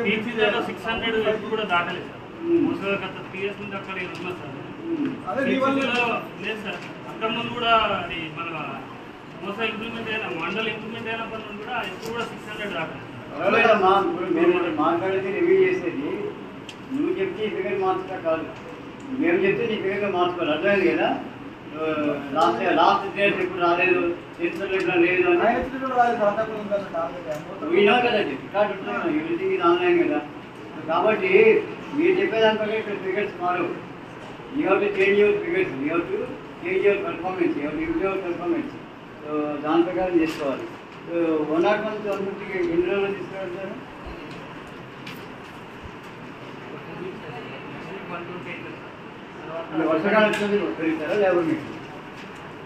టీసీలో 600 ఎప్పుడు కూడా దాటలేదు సార్. మోసగా గత 3 years నుంచి అక్కడ ఉన్నా సార్. లేదు సార్, అక్కడ ముందు కూడా అది మన మోస ఇంప్లిమెంట్ అయినా మండల్ ఇంప్లిమెంట్ అయినప్పటి నుండి కూడా ఎప్పుడు కూడా 600 దాటలేదు. మాట్లాడేది రివ్యూ చేసేది నువ్వు చెప్తే ఈ ఫిగర్ మార్చుతా కాదు, మేము చెప్తే నీ ఫిగర్గా మార్చుకోవాలి. అర్థమైంది కదా? లాస్ట్ డేట్ ఎప్పుడు రాలేదు, చేస్తున్నా లేదు అని విన్నావు కదా, రికార్డు ఉంటున్నాను, ఎవ్రీథింగ్ ఇది ఆన్లైన్ కదా. కాబట్టి మీరు చెప్పేదానిపై ఇక్కడ ఫిగర్స్ మారు. You have to change your figures, you have to change your performance, you have to improve your performance. So దాని ప్రకారం చేసుకోవాలి. సో 101 గవర్నమెంట్కి ఎన్ని రోజులు తీసుకురావాలి? వర్షకాలం వచ్చింది పెరుగుతారా లేబర్ మీకు?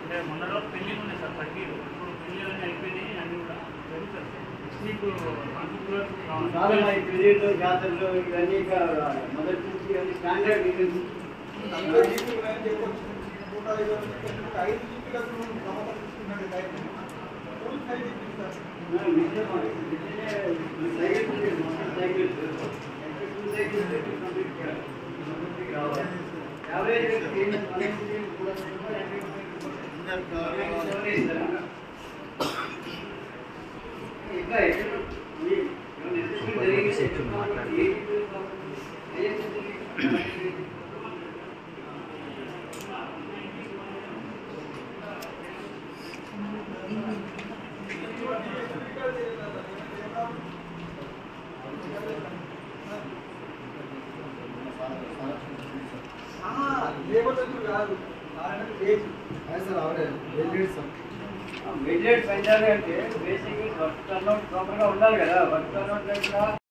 అంటే మొన్నలో పెళ్లి ఉన్నాయి సార్, తగ్గిరు. ఇప్పుడు పెళ్లి అయిపోయినాయి, అన్నీ కూడా పెరుగుతారు. చాలా ఈ పెళ్లిళ్ళు జాతరలు ఇవన్నీ మొదటి నుంచి ఇవన్నీ స్టాండర్డ్ రీజన్స్. మెయిన్ పెంచాలి అంటే బేసిక్ వర్క్ టర్నౌట్ ప్రాపర్గా ఉండాలి కదా. Work turnout